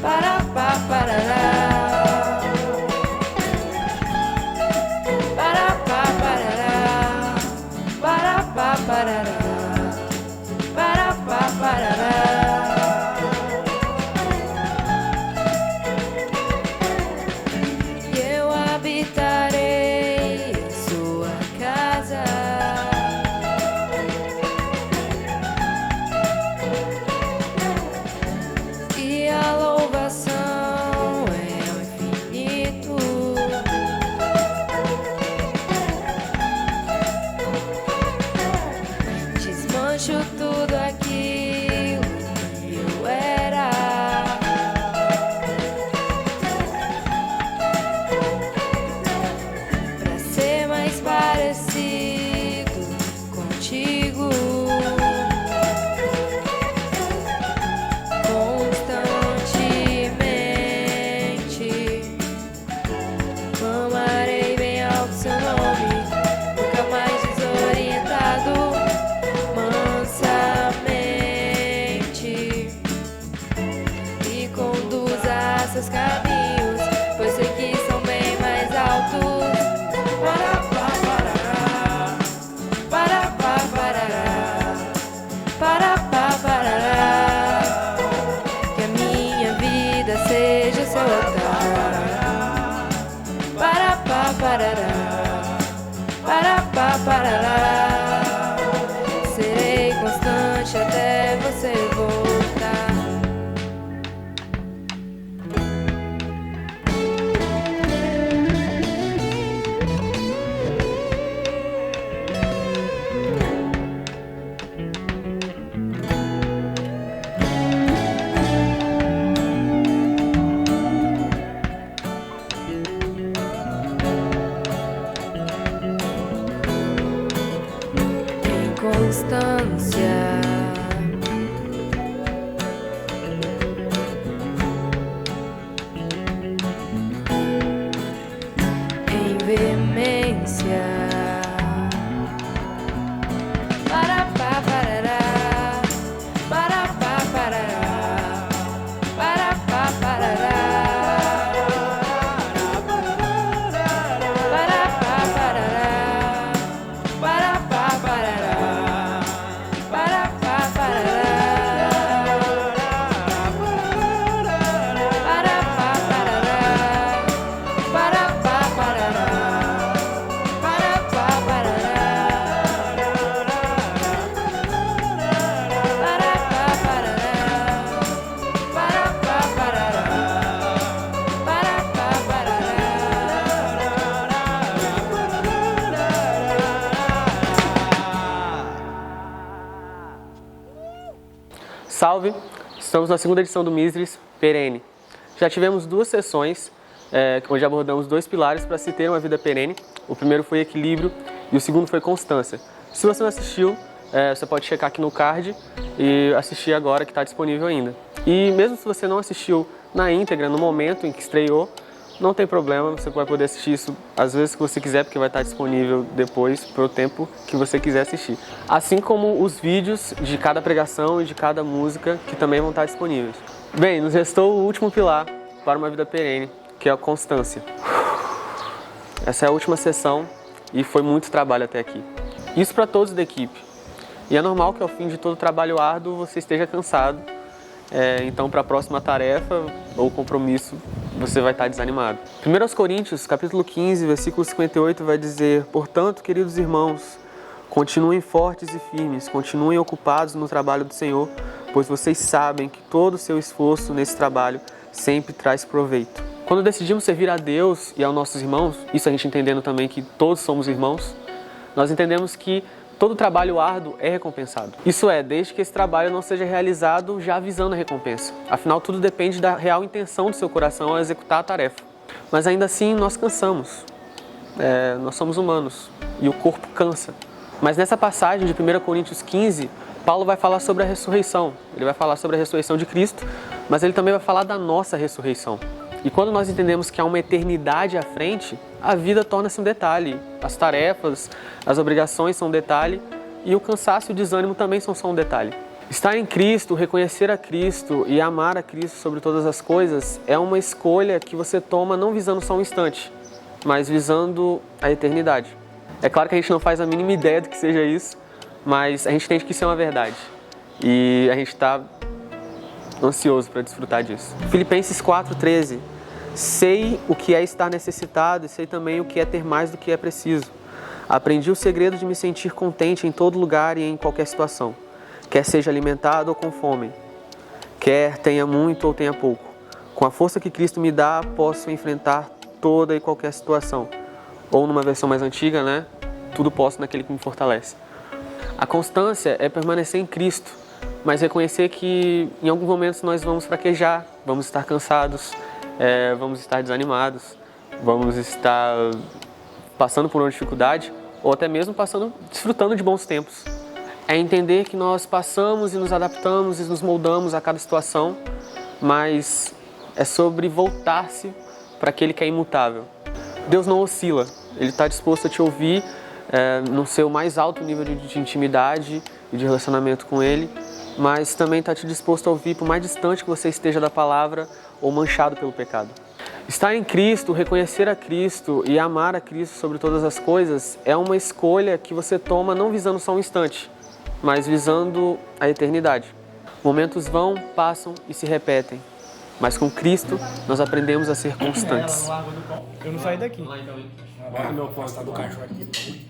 para pa parará, para pa parará, para pa parará, para pa parará. E eu habitarei em sua casa. E a louvação é ao infinito. Desmancho tudo aquilo que eu era. Pra ser mais parecido contigo. Amarei bem alto seu nome, nunca mais desorientado, mansamente me conduza a seus caminhos, pois sei que são bem mais altos. Para pa parará, para pa parará, para pa parará, que a minha vida seja seu altar. Para pa parará, para pa parará, serei constante até você voltar. Constância, em veemência, para pa parará, para pa parará, para pa parará, para pa parará, para pa parará. Salve! Estamos na segunda edição do Miseries Perene. Já tivemos duas sessões onde abordamos dois pilares para se ter uma vida perene. O primeiro foi equilíbrio e o segundo foi constância. Se você não assistiu, você pode checar aqui no card e assistir agora, que está disponível ainda. E mesmo se você não assistiu na íntegra, no momento em que estreou, não tem problema, você vai poder assistir isso às vezes que você quiser, porque vai estar disponível depois para o tempo que você quiser assistir. Assim como os vídeos de cada pregação e de cada música, que também vão estar disponíveis. Bem, nos restou o último pilar para uma vida perene, que é a constância. Essa é a última sessão e foi muito trabalho até aqui. Isso para todos da equipe. E é normal que ao fim de todo trabalho árduo você esteja cansado. Então, para a próxima tarefa ou compromisso, você vai estar desanimado. 1 Coríntios, capítulo 15, versículo 58, vai dizer: portanto, queridos irmãos, continuem fortes e firmes, continuem ocupados no trabalho do Senhor, pois vocês sabem que todo o seu esforço nesse trabalho sempre traz proveito. Quando decidimos servir a Deus e aos nossos irmãos, isso a gente entendendo também que todos somos irmãos, nós entendemos que todo trabalho árduo é recompensado. Isso é, desde que esse trabalho não seja realizado já visando a recompensa. Afinal, tudo depende da real intenção do seu coração ao executar a tarefa. Mas ainda assim, nós cansamos. Nós somos humanos e o corpo cansa. Mas nessa passagem de 1 Coríntios 15, Paulo vai falar sobre a ressurreição. Ele vai falar sobre a ressurreição de Cristo, mas ele também vai falar da nossa ressurreição. E quando nós entendemos que há uma eternidade à frente, a vida torna-se um detalhe. As tarefas, as obrigações são um detalhe e o cansaço e o desânimo também são só um detalhe. Estar em Cristo, reconhecer a Cristo e amar a Cristo sobre todas as coisas é uma escolha que você toma não visando só um instante, mas visando a eternidade. É claro que a gente não faz a mínima ideia do que seja isso, mas a gente entende que isso é uma verdade e a gente está ansioso para desfrutar disso. Filipenses 4,13. Sei o que é estar necessitado e sei também o que é ter mais do que é preciso. Aprendi o segredo de me sentir contente em todo lugar e em qualquer situação, quer seja alimentado ou com fome, quer tenha muito ou tenha pouco. Com a força que Cristo me dá, posso enfrentar toda e qualquer situação. Ou numa versão mais antiga, né? Tudo posso naquele que me fortalece. A constância é permanecer em Cristo, mas reconhecer que em alguns momentos nós vamos fraquejar, vamos estar cansados, vamos estar desanimados, vamos estar passando por uma dificuldade ou até mesmo desfrutando de bons tempos. É entender que nós passamos e nos adaptamos e nos moldamos a cada situação, mas é sobre voltar-se para aquele que é imutável. Deus não oscila, Ele está disposto a te ouvir no seu mais alto nível de intimidade e de relacionamento com Ele, mas também está te disposto a ouvir por mais distante que você esteja da palavra ou manchado pelo pecado. Estar em Cristo, reconhecer a Cristo e amar a Cristo sobre todas as coisas é uma escolha que você toma não visando só um instante, mas visando a eternidade. Momentos vão, passam e se repetem, mas com Cristo nós aprendemos a ser constantes. Eu não saí daqui. Bota meu pão do cachorro aqui.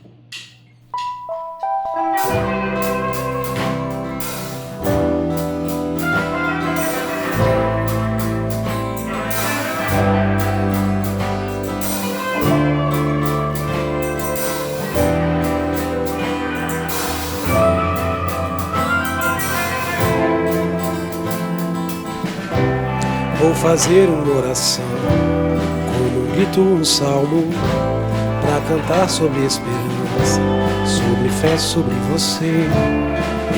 Vou fazer uma oração, como um grito, um salmo, pra cantar sobre esperança, sobre fé, sobre você.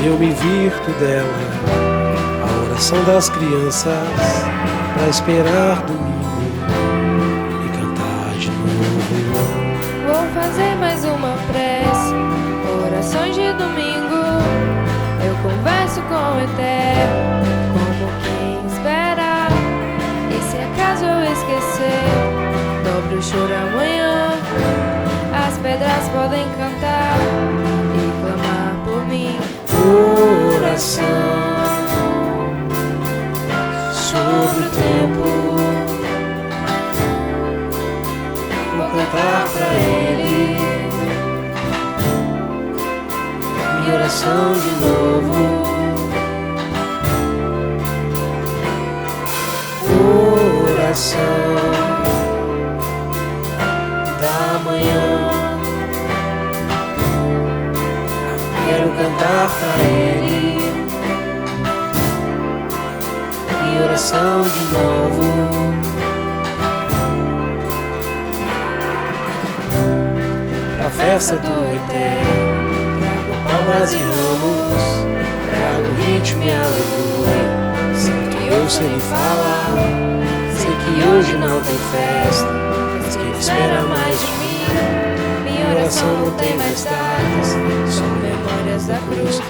Eu me virto dela, a oração das crianças, pra esperar domingo e cantar de novo. Vou fazer mais uma prece, orações de domingo. Eu converso com o Eterno, como quem espera. E se acaso eu esquecer, dobre o choro amanhã. As pedras podem cantar e clamar por mim. Oração sobre o tempo, vou cantar pra Ele. Minha oração de novo. Oração da manhã, quero cantar pra Ele. Minha oração de novo. Pra festa do Eterno, trago palmas e ramos, trago ritmo e aleluia. Sei que eu sei falar, sei que hoje não tem festa, mas que Ele espera mais de mim. Minha oração não tem mais datas, só memórias da cruz.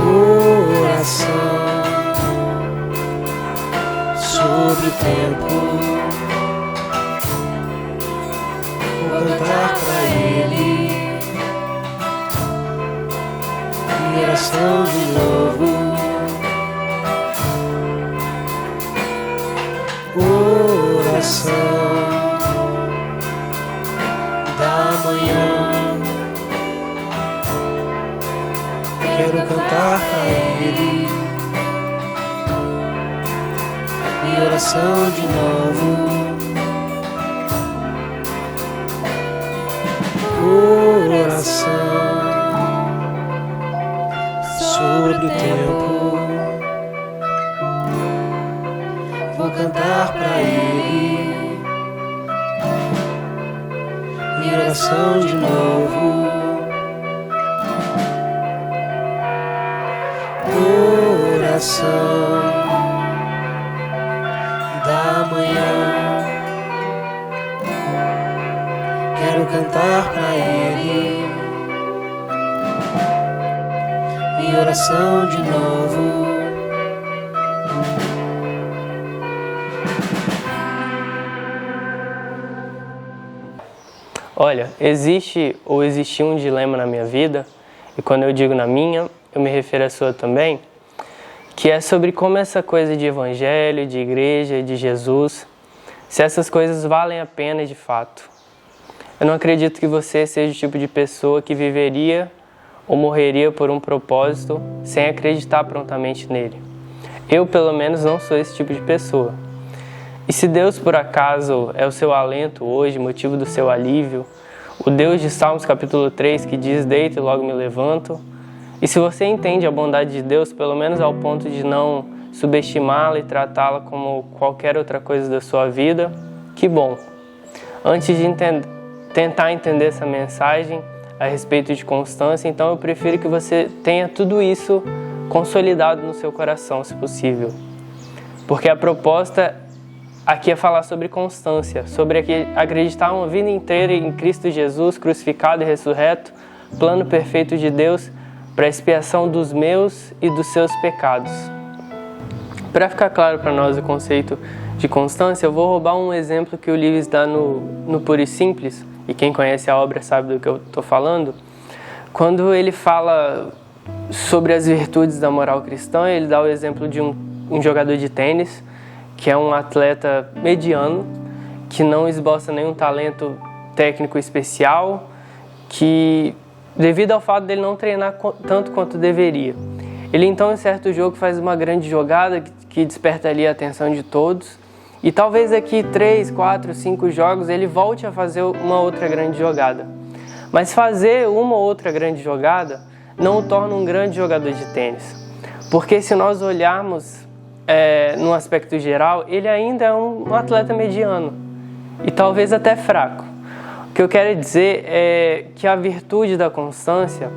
Oração sobre o tempo, vou cantar pra Ele. Minha oração de novo. Oração da manhã, quero cantar pra Ele. Minha oração de novo. Oração sobre o tempo, vou cantar pra Ele. Minha Minha oração de novo. Oração da manhã. Quero cantar pra Ele. Minha oração de novo. Olha, existe ou existiu um dilema na minha vida, e quando eu digo na minha, eu me refiro à sua também, que é sobre como essa coisa de evangelho, de igreja, de Jesus, se essas coisas valem a pena de fato. Eu não acredito que você seja o tipo de pessoa que viveria ou morreria por um propósito sem acreditar prontamente nele. Eu, pelo menos, não sou esse tipo de pessoa. E se Deus, por acaso, é o seu alento hoje, motivo do seu alívio, o Deus de Salmos capítulo 3 que diz, deito e logo me levanto, e se você entende a bondade de Deus, pelo menos ao ponto de não subestimá-la e tratá-la como qualquer outra coisa da sua vida, que bom. Antes de tentar entender essa mensagem a respeito de constância, então eu prefiro que você tenha tudo isso consolidado no seu coração, se possível. Porque a proposta aqui é falar sobre constância, sobre acreditar uma vida inteira em Cristo Jesus, crucificado e ressurreto, plano perfeito de Deus para a expiação dos meus e dos seus pecados. Para ficar claro para nós o conceito de constância, eu vou roubar um exemplo que o Lewis dá no Puro e Simples, e quem conhece a obra sabe do que eu estou falando. Quando ele fala sobre as virtudes da moral cristã, ele dá o exemplo de um jogador de tênis, que é um atleta mediano, que não esboça nenhum talento técnico especial, que devido ao fato dele não treinar tanto quanto deveria. Ele então em certo jogo faz uma grande jogada que desperta ali a atenção de todos, e talvez daqui 3, 4, 5 jogos ele volte a fazer uma outra grande jogada. Mas fazer uma ou outra grande jogada não o torna um grande jogador de tênis. Porque se nós olharmos no aspecto geral, ele ainda é um atleta mediano e talvez até fraco. O que eu quero dizer é que a virtude da constância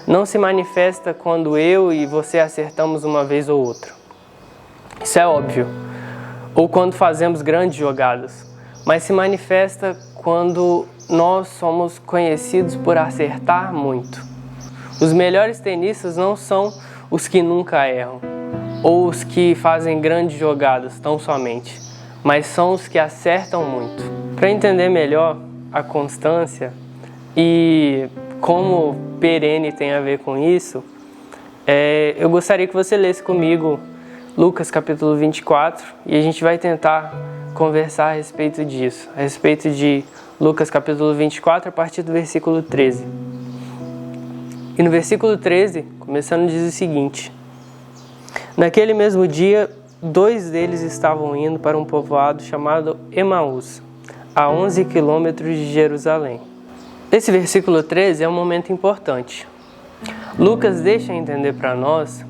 não se manifesta quando eu e você acertamos uma vez ou outra. Isso é óbvio. Ou quando fazemos grandes jogadas. Mas se manifesta quando nós somos conhecidos por acertar muito. Os melhores tenistas não são os que nunca erram, ou os que fazem grandes jogadas tão somente, mas são os que acertam muito. Para entender melhor a constância e como perene tem a ver com isso, eu gostaria que você lesse comigo Lucas capítulo 24 e a gente vai tentar conversar a respeito disso, a respeito de Lucas capítulo 24 a partir do versículo 13. E no versículo 13, começando, diz o seguinte: naquele mesmo dia, 2 deles estavam indo para um povoado chamado Emaús, a 11 quilômetros de Jerusalém. Esse versículo 13 é um momento importante. Lucas deixa entender para nós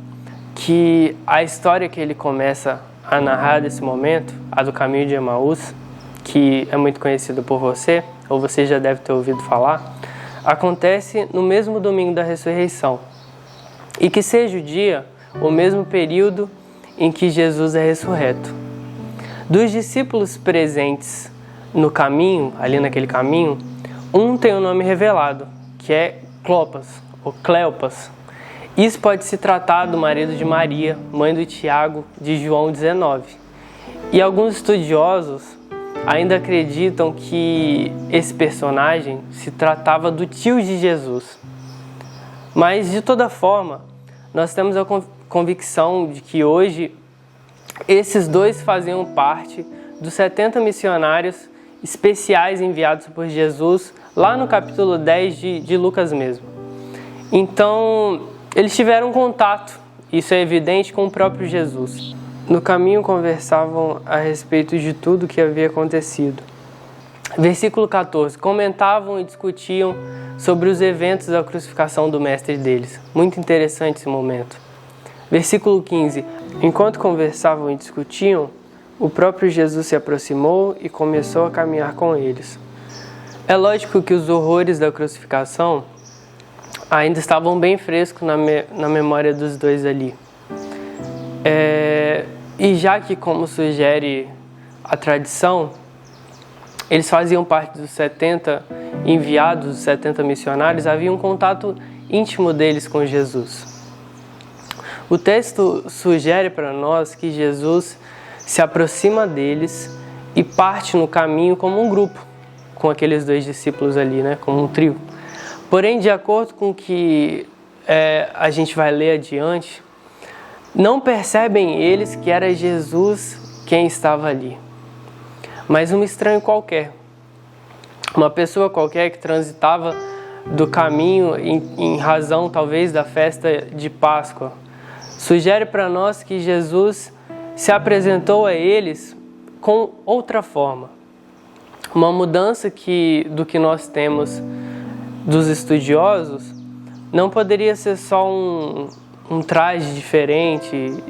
que a história que ele começa a narrar desse momento, a do caminho de Emaús, que é muito conhecida por você, ou você já deve ter ouvido falar, acontece no mesmo domingo da ressurreição. E que seja o dia, o mesmo período em que Jesus é ressurreto. Dos discípulos presentes no caminho, ali naquele caminho, um tem o nome revelado, que é Clopas, ou Cleopas. Isso pode se tratar do marido de Maria, mãe do Tiago, de João 19. E alguns estudiosos ainda acreditam que esse personagem se tratava do tio de Jesus. Mas, de toda forma, nós temos a convicção de que hoje esses 2 faziam parte dos 70 missionários especiais enviados por Jesus lá no capítulo 10 de Lucas mesmo. Então, eles tiveram contato, isso é evidente, com o próprio Jesus. No caminho conversavam a respeito de tudo o que havia acontecido. Versículo 14. Comentavam e discutiam sobre os eventos da crucificação do mestre deles. Muito interessante esse momento. Versículo 15. Enquanto conversavam e discutiam, o próprio Jesus se aproximou e começou a caminhar com eles. É lógico que os horrores da crucificação ainda estavam bem frescos na memória dos dois ali. E já que, como sugere a tradição, eles faziam parte dos 70 enviados, dos 70 missionários, havia um contato íntimo deles com Jesus. O texto sugere para nós que Jesus se aproxima deles e parte no caminho como um grupo, com aqueles dois discípulos ali, né, como um trio. Porém, de acordo com o que a gente vai ler adiante, não percebem eles que era Jesus quem estava ali, mas um estranho qualquer, uma pessoa qualquer que transitava do caminho em razão talvez da festa de Páscoa. Sugere para nós que Jesus se apresentou a eles com outra forma, uma mudança do que nós temos dos estudiosos. Não poderia ser só um traje diferente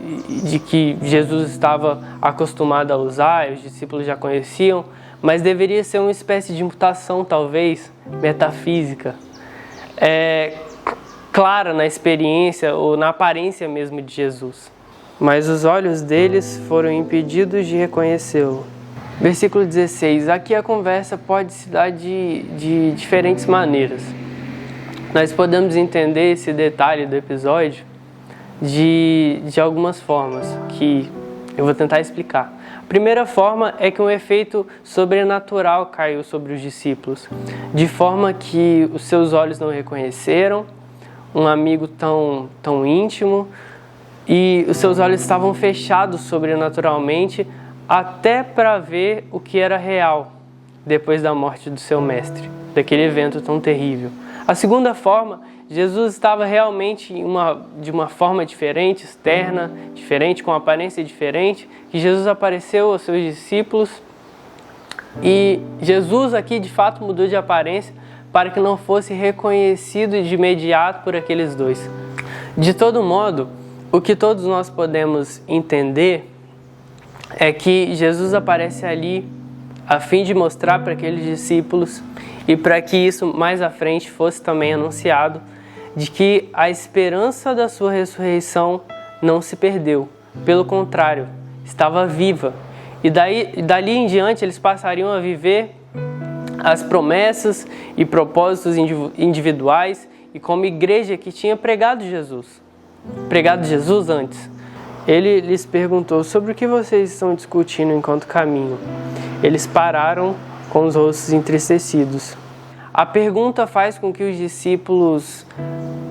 de que Jesus estava acostumado a usar, os discípulos já conheciam, mas deveria ser uma espécie de mutação, talvez, metafísica, clara na experiência ou na aparência mesmo de Jesus. Mas os olhos deles foram impedidos de reconhecê-lo. Versículo 16. Aqui a conversa pode se dar de diferentes maneiras. Nós podemos entender esse detalhe do episódio de algumas formas, que eu vou tentar explicar. A primeira forma é que um efeito sobrenatural caiu sobre os discípulos, de forma que os seus olhos não reconheceram um amigo tão íntimo, e os seus olhos estavam fechados sobrenaturalmente até para ver o que era real depois da morte do seu mestre, daquele evento tão terrível. A segunda forma, Jesus estava realmente de uma forma diferente, externa, diferente, com aparência diferente, que Jesus apareceu aos seus discípulos e Jesus aqui de fato mudou de aparência para que não fosse reconhecido de imediato por aqueles dois. De todo modo, o que todos nós podemos entender é que Jesus aparece ali a fim de mostrar para aqueles discípulos e para que isso mais à frente fosse também anunciado, de que a esperança da sua ressurreição não se perdeu. Pelo contrário, estava viva. E dali em diante eles passariam a viver as promessas e propósitos individuais e como igreja que tinha pregado Jesus antes. Ele lhes perguntou: sobre o que vocês estão discutindo enquanto caminham? Eles pararam com os rostos entristecidos. A pergunta faz com que os discípulos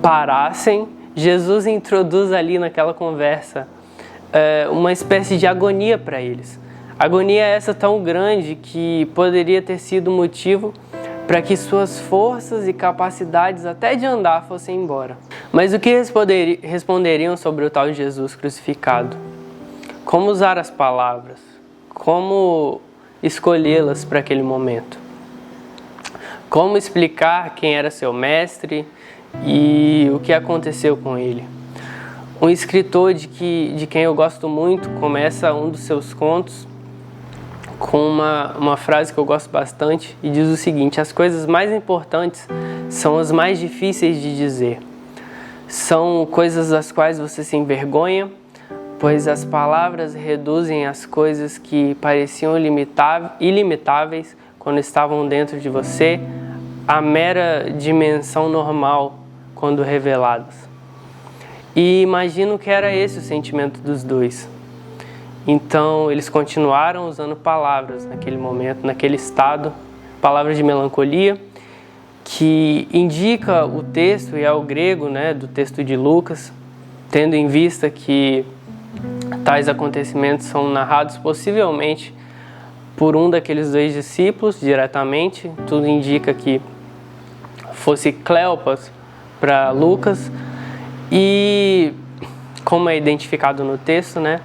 parassem. Jesus introduz ali naquela conversa uma espécie de agonia para eles. Agonia essa tão grande que poderia ter sido motivo para que suas forças e capacidades até de andar fossem embora. Mas o que responderiam sobre o tal Jesus crucificado? Como usar as palavras? Como escolhê-las para aquele momento? Como explicar quem era seu mestre e o que aconteceu com ele? Um escritor de quem eu gosto muito começa um dos seus contos com uma frase que eu gosto bastante e diz o seguinte: as coisas mais importantes são as mais difíceis de dizer. São coisas das quais você se envergonha, pois as palavras reduzem as coisas que pareciam ilimitáveis quando estavam dentro de você à mera dimensão normal quando reveladas. E imagino que era esse o sentimento dos dois. Então eles continuaram usando palavras naquele momento, naquele estado, palavras de melancolia, que indica o texto, e é o grego, né, do texto de Lucas, tendo em vista que tais acontecimentos são narrados possivelmente por um daqueles dois discípulos diretamente. Tudo indica que fosse Cleopas para Lucas, e como é identificado no texto, né,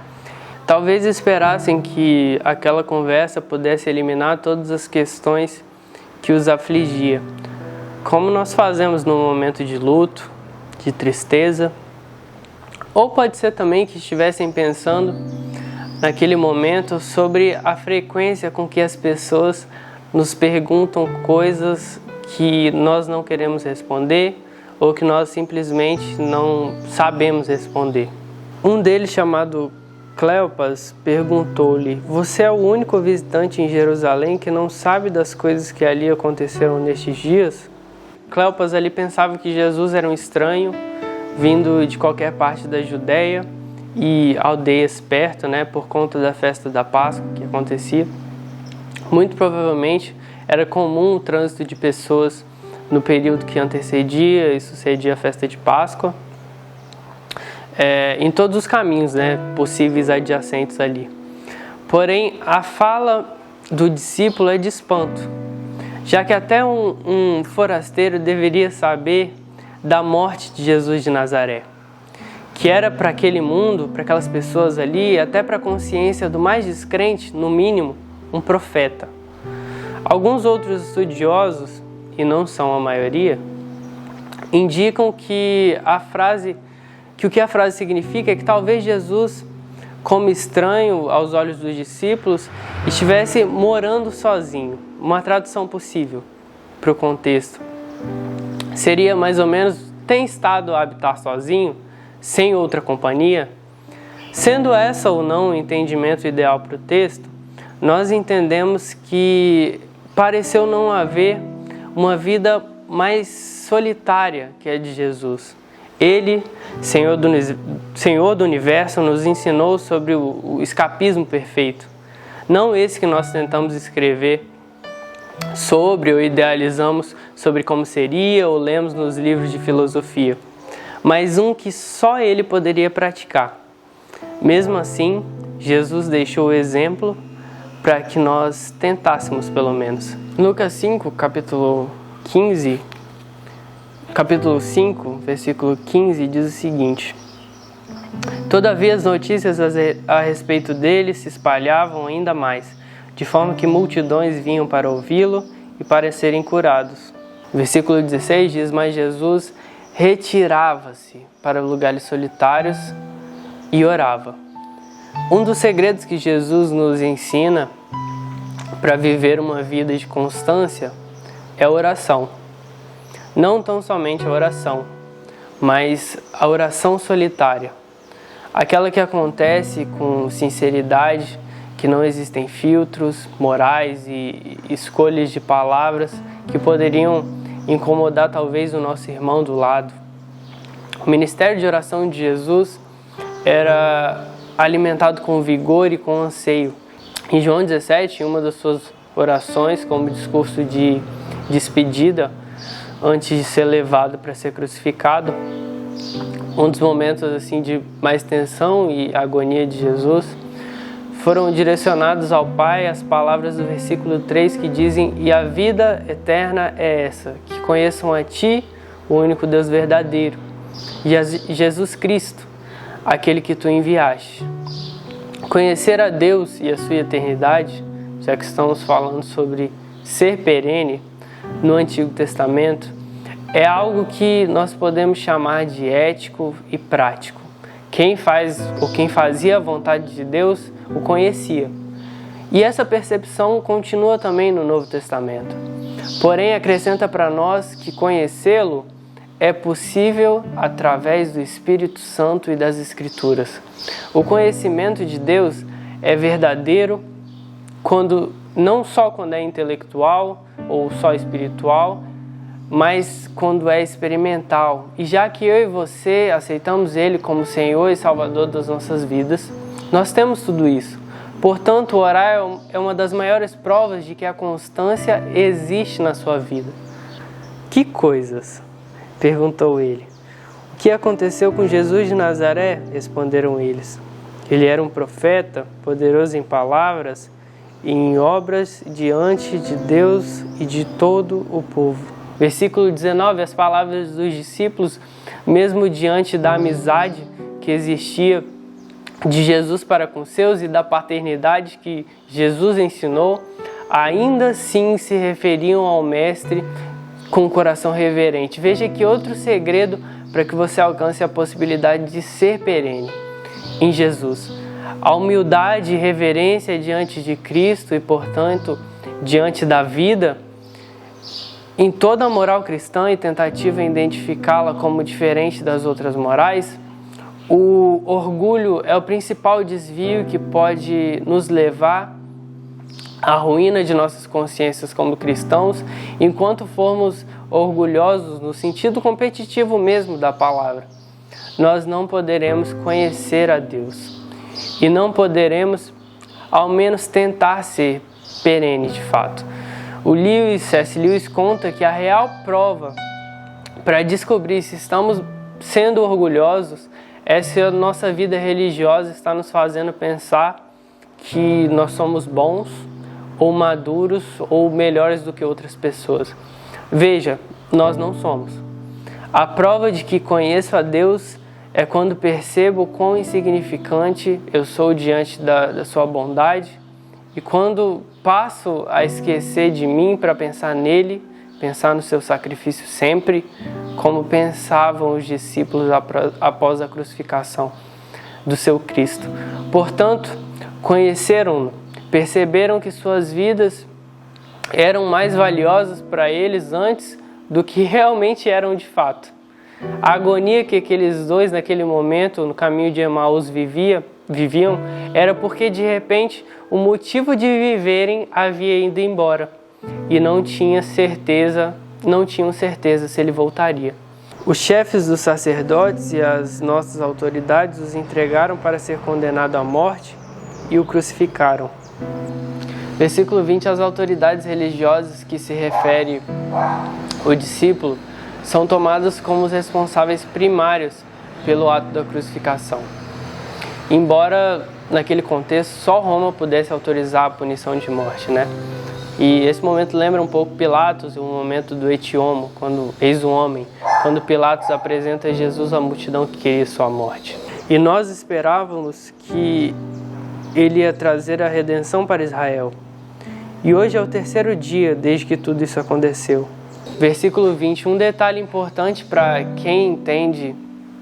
talvez esperassem que aquela conversa pudesse eliminar todas as questões que os afligia, como nós fazemos no momento de luto, de tristeza. Ou pode ser também que estivessem pensando naquele momento sobre a frequência com que as pessoas nos perguntam coisas que nós não queremos responder ou que nós simplesmente não sabemos responder. Um deles, chamado Cleopas, perguntou-lhe: você é o único visitante em Jerusalém que não sabe das coisas que ali aconteceram nestes dias? Cleopas ali pensava que Jesus era um estranho, vindo de qualquer parte da Judéia e aldeias perto, por conta da festa da Páscoa que acontecia. Muito provavelmente era comum o trânsito de pessoas no período que antecedia e sucedia a festa de Páscoa, em todos os caminhos possíveis adjacentes ali. Porém, a fala do discípulo é de espanto, já que até um forasteiro deveria saber da morte de Jesus de Nazaré, que era para aquele mundo, para aquelas pessoas ali, até para a consciência do mais descrente, no mínimo, um profeta. Alguns outros estudiosos, e não são a maioria, indicam que o que a frase significa é que talvez Jesus, como estranho aos olhos dos discípulos, estivesse morando sozinho. Uma tradução possível para o contexto seria mais ou menos: tem estado a habitar sozinho, sem outra companhia? Sendo essa ou não o entendimento ideal para o texto, nós entendemos que pareceu não haver uma vida mais solitária que a de Jesus. Ele, Senhor do Universo, nos ensinou sobre o escapismo perfeito. Não esse que nós tentamos escrever sobre ou idealizamos sobre como seria ou lemos nos livros de filosofia, mas um que só Ele poderia praticar. Mesmo assim, Jesus deixou o exemplo para que nós tentássemos pelo menos. Lucas 5, capítulo 5, versículo 15, diz o seguinte: todavia as notícias a respeito dele se espalhavam ainda mais, de forma que multidões vinham para ouvi-lo e para serem curados. Versículo 16 diz: mas Jesus retirava-se para lugares solitários e orava. Um dos segredos que Jesus nos ensina para viver uma vida de constância é a oração. Não tão somente a oração, mas a oração solitária. Aquela que acontece com sinceridade, que não existem filtros morais e escolhas de palavras que poderiam incomodar talvez o nosso irmão do lado. O ministério de oração de Jesus era alimentado com vigor e com anseio. Em João 17, em uma das suas orações, como discurso de despedida, antes de ser levado para ser crucificado, um dos momentos assim de mais tensão e agonia de Jesus, foram direcionados ao Pai as palavras do versículo 3 que dizem: e a vida eterna é essa, que conheçam a Ti, o único Deus verdadeiro, e a Jesus Cristo, aquele que Tu enviaste. Conhecer a Deus e a sua eternidade, já que estamos falando sobre ser perene no Antigo Testamento, é algo que nós podemos chamar de ético e prático. Quem fazia a vontade de Deus o conhecia. E essa percepção continua também no Novo Testamento. Porém, acrescenta para nós que conhecê-lo é possível através do Espírito Santo e das Escrituras. O conhecimento de Deus é verdadeiro não só quando é intelectual ou só espiritual, mas quando é experimental. E já que eu e você aceitamos Ele como Senhor e Salvador das nossas vidas, nós temos tudo isso. Portanto, orar é uma das maiores provas de que a constância existe na sua vida. Que coisas? Perguntou ele. O que aconteceu com Jesus de Nazaré? Responderam eles. Ele era um profeta, poderoso em palavras e em obras diante de Deus e de todo o povo. Versículo 19, as palavras dos discípulos, mesmo diante da amizade que existia de Jesus para com seus e da paternidade que Jesus ensinou, ainda assim se referiam ao Mestre com o coração reverente. Veja que outro segredo para que você alcance a possibilidade de ser perene em Jesus. A humildade e reverência diante de Cristo e, portanto, diante da vida, em toda a moral cristã e tentativa em identificá-la como diferente das outras morais, o orgulho é o principal desvio que pode nos levar à ruína de nossas consciências como cristãos, enquanto formos orgulhosos no sentido competitivo mesmo da palavra. Nós não poderemos conhecer a Deus e não poderemos, ao menos, tentar ser perene de fato. O C.S. Lewis conta que a real prova para descobrir se estamos sendo orgulhosos é se a nossa vida religiosa está nos fazendo pensar que nós somos bons ou maduros ou melhores do que outras pessoas. Veja, nós não somos. A prova de que conheço a Deus é quando percebo quão insignificante eu sou diante da sua bondade, e quando passo a esquecer de mim para pensar nele, pensar no seu sacrifício sempre, como pensavam os discípulos após a crucificação do seu Cristo. Portanto, conheceram-no, perceberam que suas vidas eram mais valiosas para eles antes do que realmente eram de fato. A agonia que aqueles dois naquele momento, no caminho de Emaús, viviam, era porque de repente o motivo de viverem havia ido embora e não tinham certeza se ele voltaria. Os chefes dos sacerdotes e as nossas autoridades os entregaram para ser condenado à morte e o crucificaram. Versículo 20, as autoridades religiosas que se refere o discípulo são tomadas como os responsáveis primários pelo ato da crucificação. Embora, naquele contexto, só Roma pudesse autorizar a punição de morte, né? E esse momento lembra um pouco Pilatos, o momento do Etiomo, eis o homem, quando Pilatos apresenta Jesus à multidão que queria sua morte. E nós esperávamos que ele ia trazer a redenção para Israel. E hoje é o terceiro dia desde que tudo isso aconteceu. Versículo 20, um detalhe importante para quem entende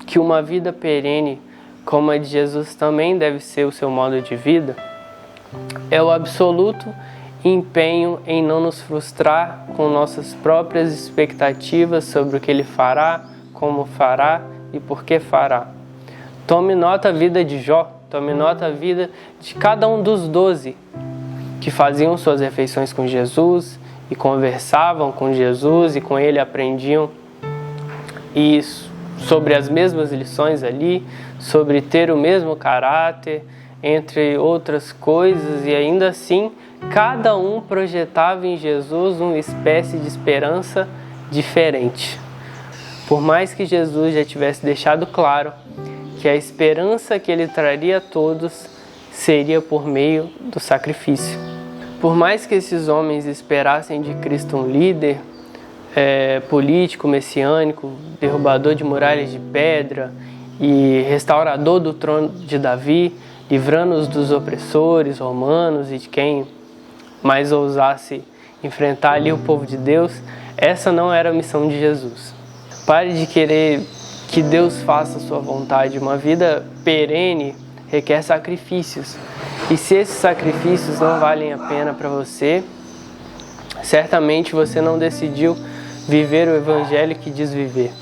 que uma vida perene como a de Jesus também deve ser o seu modo de vida, é o absoluto empenho em não nos frustrar com nossas próprias expectativas sobre o que Ele fará, como fará e por que fará. Tome nota a vida de Jó, tome nota a vida de cada um dos 12 que faziam suas refeições com Jesus e conversavam com Jesus e com Ele aprendiam sobre as mesmas lições ali, sobre ter o mesmo caráter, entre outras coisas, e ainda assim, cada um projetava em Jesus uma espécie de esperança diferente. Por mais que Jesus já tivesse deixado claro que a esperança que Ele traria a todos seria por meio do sacrifício. Por mais que esses homens esperassem de Cristo um líder político, messiânico, derrubador de muralhas de pedra e restaurador do trono de Davi, livrando-os dos opressores romanos e de quem mais ousasse enfrentar ali o povo de Deus, essa não era a missão de Jesus. Pare de querer que Deus faça a sua vontade. Uma vida perene requer sacrifícios. E se esses sacrifícios não valem a pena para você, certamente você não decidiu viver o evangelho que diz viver.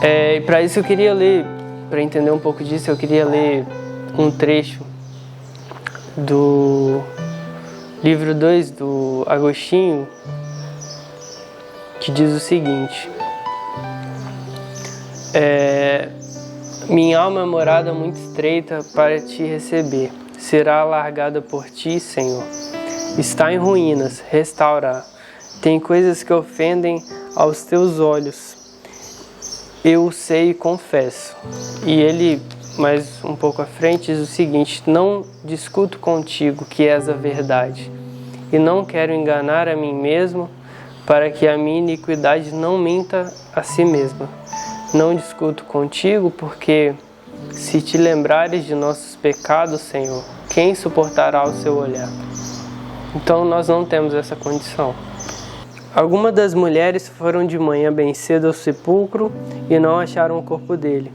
E para isso eu queria ler, para entender um pouco disso, eu queria ler um trecho do livro 2 do Agostinho, que diz o seguinte: minha alma é morada muito estreita para te receber, será alargada por ti, Senhor. Está em ruínas, restaura. Tem coisas que ofendem aos teus olhos, eu sei e confesso. E ele, mais um pouco à frente, diz o seguinte: não discuto contigo que és a verdade, e não quero enganar a mim mesmo, para que a minha iniquidade não minta a si mesma. Não discuto contigo, porque se te lembrares de nossos pecados, Senhor, quem suportará o seu olhar? Então nós não temos essa condição. Algumas das mulheres foram de manhã bem cedo ao sepulcro e não acharam o corpo dele.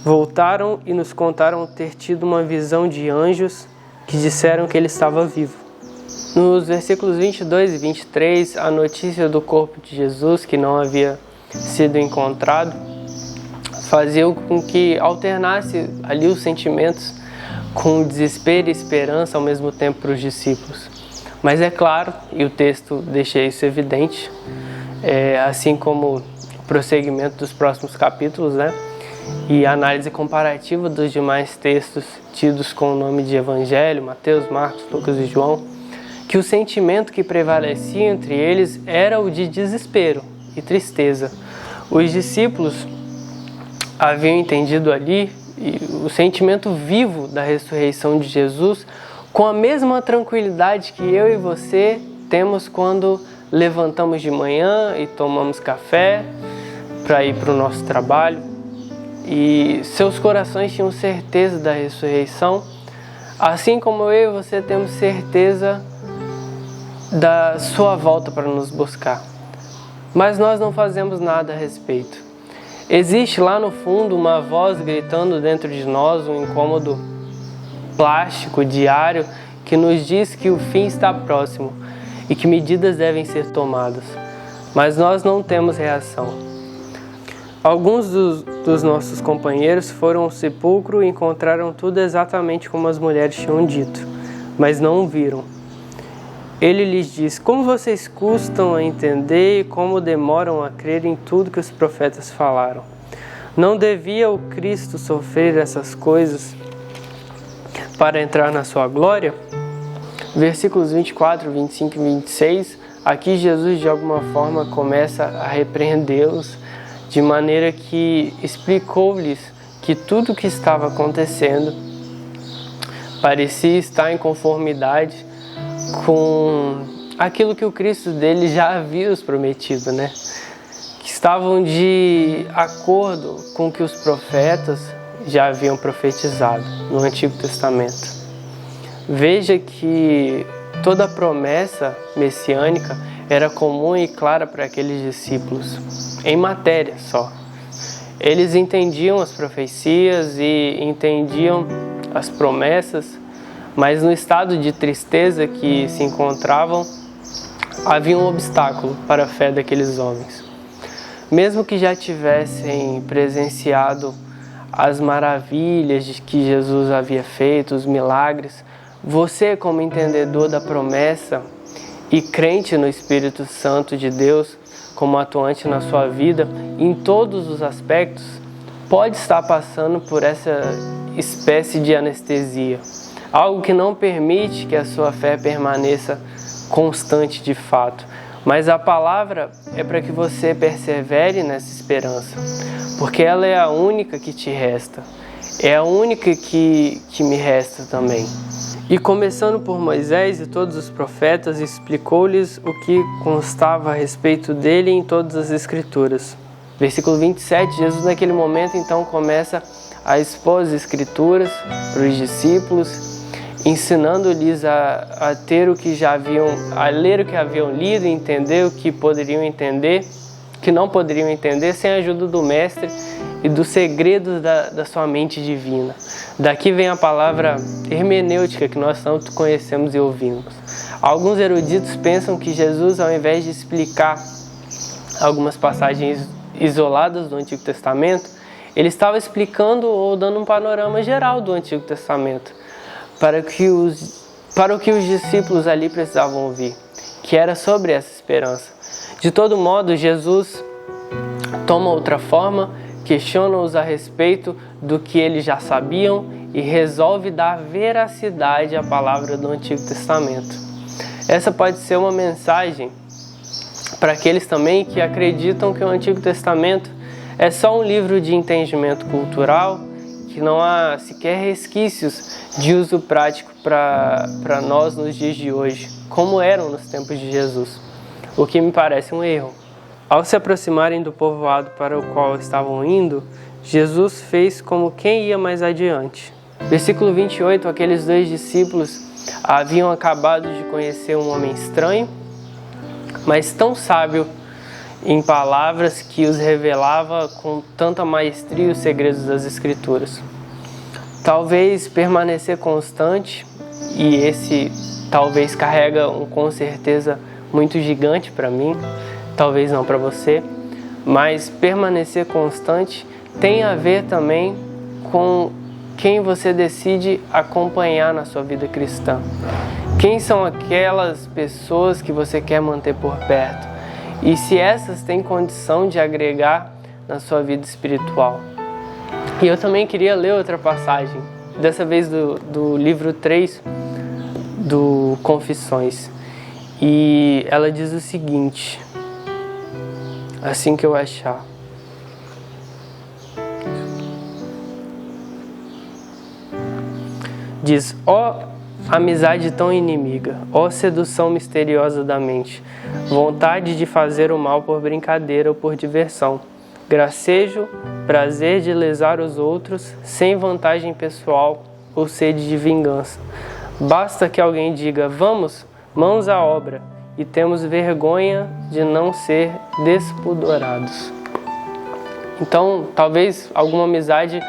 Voltaram e nos contaram ter tido uma visão de anjos que disseram que ele estava vivo. Nos versículos 22 e 23, a notícia do corpo de Jesus, que não havia sido encontrado, fazia com que alternasse ali os sentimentos com desespero e esperança ao mesmo tempo para os discípulos. Mas é claro, e o texto deixa isso evidente, assim como o prosseguimento dos próximos capítulos, né? E a análise comparativa dos demais textos tidos com o nome de Evangelho, Mateus, Marcos, Lucas e João, que o sentimento que prevalecia entre eles era o de desespero e tristeza. Os discípulos haviam entendido ali o sentimento vivo da ressurreição de Jesus com a mesma tranquilidade que eu e você temos quando levantamos de manhã e tomamos café para ir para o nosso trabalho. E seus corações tinham certeza da ressurreição, assim como eu e você temos certeza da sua volta para nos buscar. Mas nós não fazemos nada a respeito. Existe lá no fundo uma voz gritando dentro de nós, um incômodo plástico, diário, que nos diz que o fim está próximo e que medidas devem ser tomadas. Mas nós não temos reação. Alguns dos nossos companheiros foram ao sepulcro e encontraram tudo exatamente como as mulheres tinham dito, mas não o viram. Ele lhes diz: como vocês custam a entender e como demoram a crer em tudo que os profetas falaram. Não devia o Cristo sofrer essas coisas para entrar na sua glória? Versículos 24, 25 e 26, aqui Jesus de alguma forma começa a repreendê-los, de maneira que explicou-lhes que tudo o que estava acontecendo parecia estar em conformidade com aquilo que o Cristo deles já havia os prometido, né? Que estavam de acordo com o que os profetas já haviam profetizado no Antigo Testamento. Veja que toda a promessa messiânica era comum e clara para aqueles discípulos, em matéria só. Eles entendiam as profecias e entendiam as promessas, mas no estado de tristeza que se encontravam, havia um obstáculo para a fé daqueles homens. Mesmo que já tivessem presenciado as maravilhas que Jesus havia feito, os milagres, você, como entendedor da promessa e crente no Espírito Santo de Deus, como atuante na sua vida, em todos os aspectos, pode estar passando por essa espécie de anestesia. Algo que não permite que a sua fé permaneça constante de fato. Mas a palavra é para que você persevere nessa esperança, porque ela é a única que te resta. É a única que me resta também. E começando por Moisés e todos os profetas, explicou-lhes o que constava a respeito dele em todas as Escrituras. Versículo 27, Jesus naquele momento então começa a expor as Escrituras para os discípulos, ensinando-lhes a ter o que já haviam, a ler o que haviam lido e entender o que poderiam entender, que não poderiam entender sem a ajuda do Mestre e dos segredos da sua mente divina. Daqui vem a palavra hermenêutica que nós tanto conhecemos e ouvimos. Alguns eruditos pensam que Jesus, ao invés de explicar algumas passagens isoladas do Antigo Testamento, ele estava explicando ou dando um panorama geral do Antigo Testamento para o que os discípulos ali precisavam ouvir, que era sobre essa esperança. De todo modo, Jesus toma outra forma, questiona-os a respeito do que eles já sabiam e resolve dar veracidade à palavra do Antigo Testamento. Essa pode ser uma mensagem para aqueles também que acreditam que o Antigo Testamento é só um livro de entendimento cultural, que não há sequer resquícios de uso prático para nós nos dias de hoje, como eram nos tempos de Jesus, o que me parece um erro. Ao se aproximarem do povoado para o qual estavam indo, Jesus fez como quem ia mais adiante. Versículo 28, aqueles dois discípulos haviam acabado de conhecer um homem estranho, mas tão sábio em palavras que os revelava com tanta maestria os segredos das Escrituras. Talvez permanecer constante, e esse talvez carrega com certeza muito gigante para mim, talvez não para você, mas permanecer constante tem a ver também com quem você decide acompanhar na sua vida cristã. Quem são aquelas pessoas que você quer manter por perto? E se essas têm condição de agregar na sua vida espiritual. E eu também queria ler outra passagem, dessa vez do livro 3 do Confissões. E ela diz o seguinte, assim que eu achar. Diz: ó amizade tão inimiga, ó sedução misteriosa da mente, vontade de fazer o mal por brincadeira ou por diversão, gracejo, prazer de lesar os outros, sem vantagem pessoal ou sede de vingança. Basta que alguém diga: vamos, mãos à obra, e temos vergonha de não ser despundorados. Então, talvez alguma amizade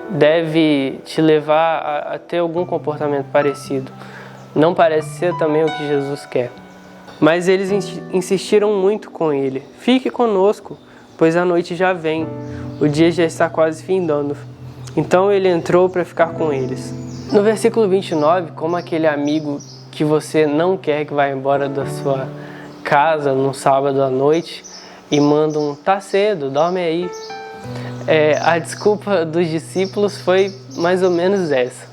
deve te levar a ter algum comportamento parecido. Não parece ser também o que Jesus quer. Mas eles insistiram muito com ele. Fique conosco, pois a noite já vem. O dia já está quase findando. Então ele entrou para ficar com eles. No versículo 29, como aquele amigo que você não quer que vá embora da sua casa no sábado à noite e manda um: tá cedo, dorme aí. A desculpa dos discípulos foi mais ou menos essa.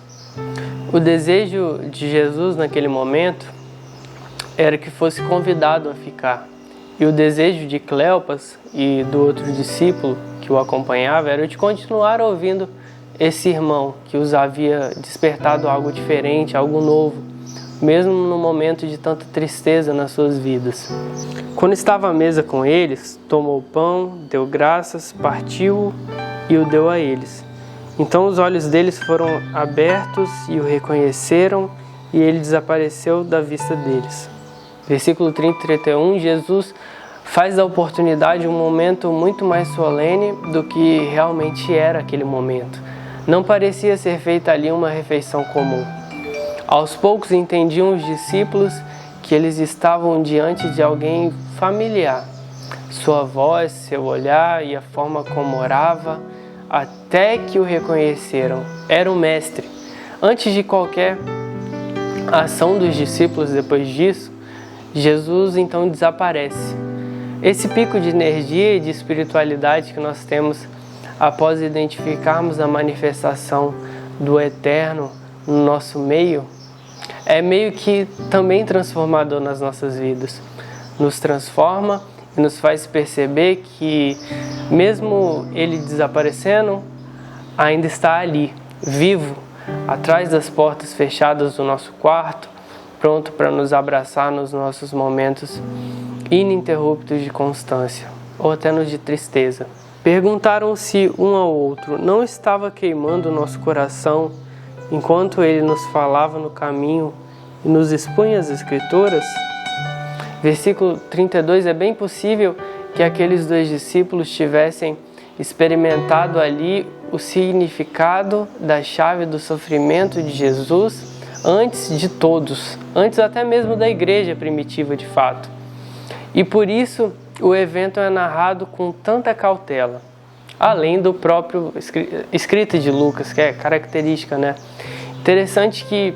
O desejo de Jesus naquele momento era que fosse convidado a ficar. E o desejo de Cleopas e do outro discípulo que o acompanhava era de continuar ouvindo esse irmão que os havia despertado algo diferente, algo novo, mesmo no momento de tanta tristeza nas suas vidas. Quando estava à mesa com eles, tomou o pão, deu graças, partiu e o deu a eles. Então os olhos deles foram abertos e o reconheceram, e ele desapareceu da vista deles. Versículo 30 e 31, Jesus faz da oportunidade um momento muito mais solene do que realmente era aquele momento. Não parecia ser feita ali uma refeição comum. Aos poucos entendiam os discípulos que eles estavam diante de alguém familiar. Sua voz, seu olhar e a forma como orava, até que o reconheceram. Era o Mestre. Antes de qualquer ação dos discípulos depois disso, Jesus então desaparece. Esse pico de energia e de espiritualidade que nós temos após identificarmos a manifestação do Eterno no nosso meio, é meio que também transformador nas nossas vidas. Nos transforma e nos faz perceber que, mesmo ele desaparecendo, ainda está ali, vivo, atrás das portas fechadas do nosso quarto, pronto para nos abraçar nos nossos momentos ininterruptos de constância, ou até nos de tristeza. Perguntaram-se um ao outro: não estava queimando o nosso coração enquanto ele nos falava no caminho e nos expunha as Escrituras? Versículo 32, é bem possível que aqueles dois discípulos tivessem experimentado ali o significado da chave do sofrimento de Jesus antes de todos, antes até mesmo da igreja primitiva de fato. E por isso o evento é narrado com tanta cautela, além do próprio escrita de Lucas, que é característica, né? Interessante que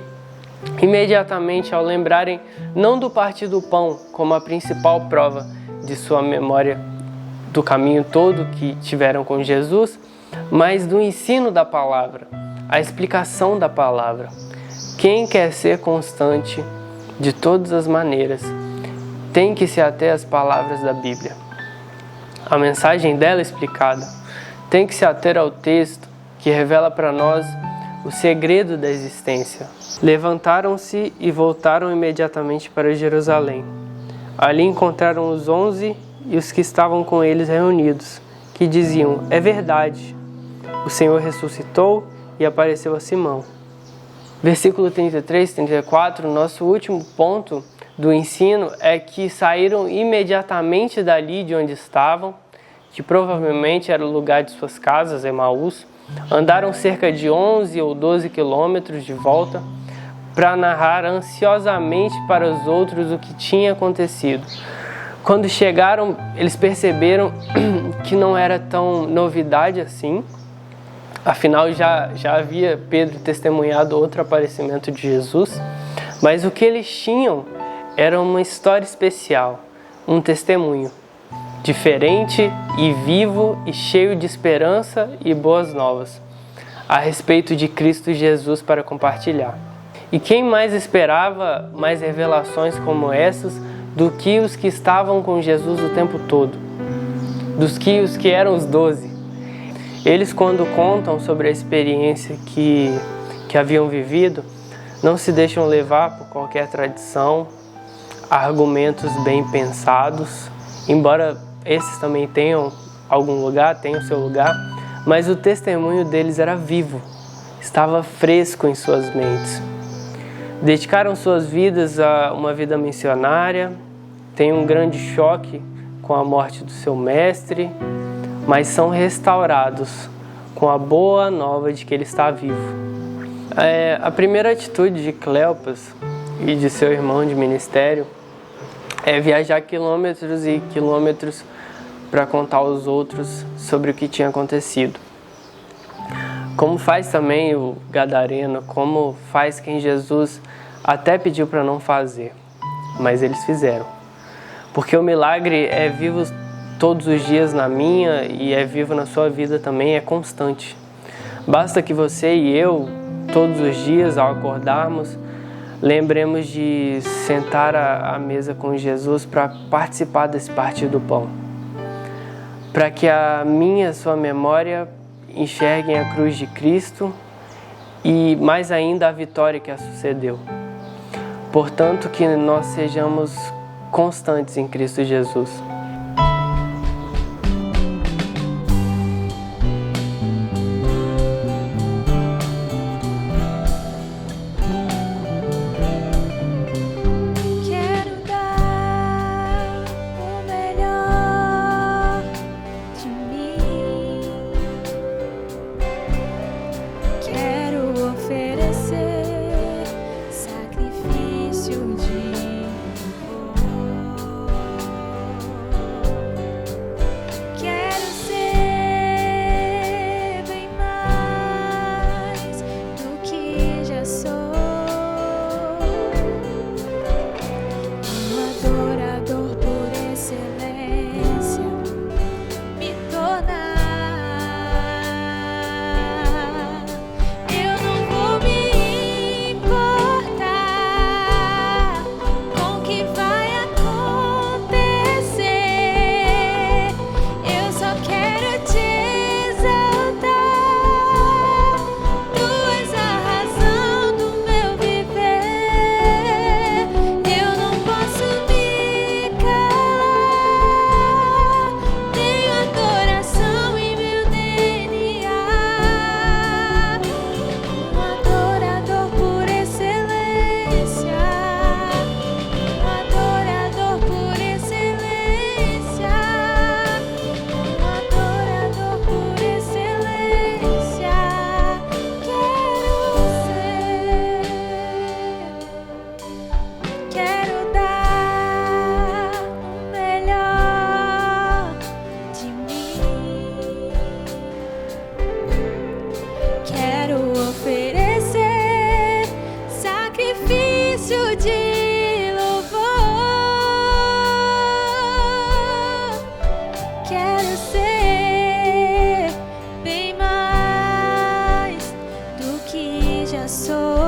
imediatamente ao lembrarem não do partir do pão como a principal prova de sua memória do caminho todo que tiveram com Jesus, mas do ensino da palavra, a explicação da palavra. Quem quer ser constante de todas as maneiras tem que se ater às palavras da Bíblia. A mensagem dela explicada tem que se ater ao texto que revela para nós o segredo da existência. Levantaram-se e voltaram imediatamente para Jerusalém. Ali encontraram os 11 e os que estavam com eles reunidos, que diziam: é verdade, o Senhor ressuscitou e apareceu a Simão. Versículo 33, 34, nosso último ponto do ensino é que saíram imediatamente dali de onde estavam, que provavelmente era o lugar de suas casas, Emaús, andaram cerca de 11 ou 12 quilômetros de volta para narrar ansiosamente para os outros o que tinha acontecido. Quando chegaram, eles perceberam que não era tão novidade assim. Afinal, já havia Pedro testemunhado outro aparecimento de Jesus. Mas o que eles tinham era uma história especial, um testemunho diferente e vivo e cheio de esperança e boas novas a respeito de Cristo Jesus para compartilhar. E quem mais esperava mais revelações como essas do que os que estavam com Jesus o tempo todo, dos que os que eram os 12. Eles, quando contam sobre a experiência que haviam vivido, não se deixam levar por qualquer tradição, argumentos bem pensados, embora esses também tenham algum lugar, tenham seu lugar, mas o testemunho deles era vivo, estava fresco em suas mentes. Dedicaram suas vidas a uma vida missionária, têm um grande choque com a morte do seu mestre, mas são restaurados com a boa nova de que ele está vivo. A primeira atitude de Cleopas e de seu irmão de ministério é viajar quilômetros e quilômetros para contar aos outros sobre o que tinha acontecido. Como faz também o gadareno, como faz quem Jesus até pediu para não fazer, mas eles fizeram. Porque o milagre é vivo todos os dias na minha e é vivo na sua vida também, é constante. Basta que você e eu, todos os dias, ao acordarmos, lembremos de sentar à mesa com Jesus para participar desse partir do pão. Para que a minha e a sua memória enxerguem a cruz de Cristo e mais ainda a vitória que a sucedeu. Portanto, que nós sejamos constantes em Cristo Jesus. Sou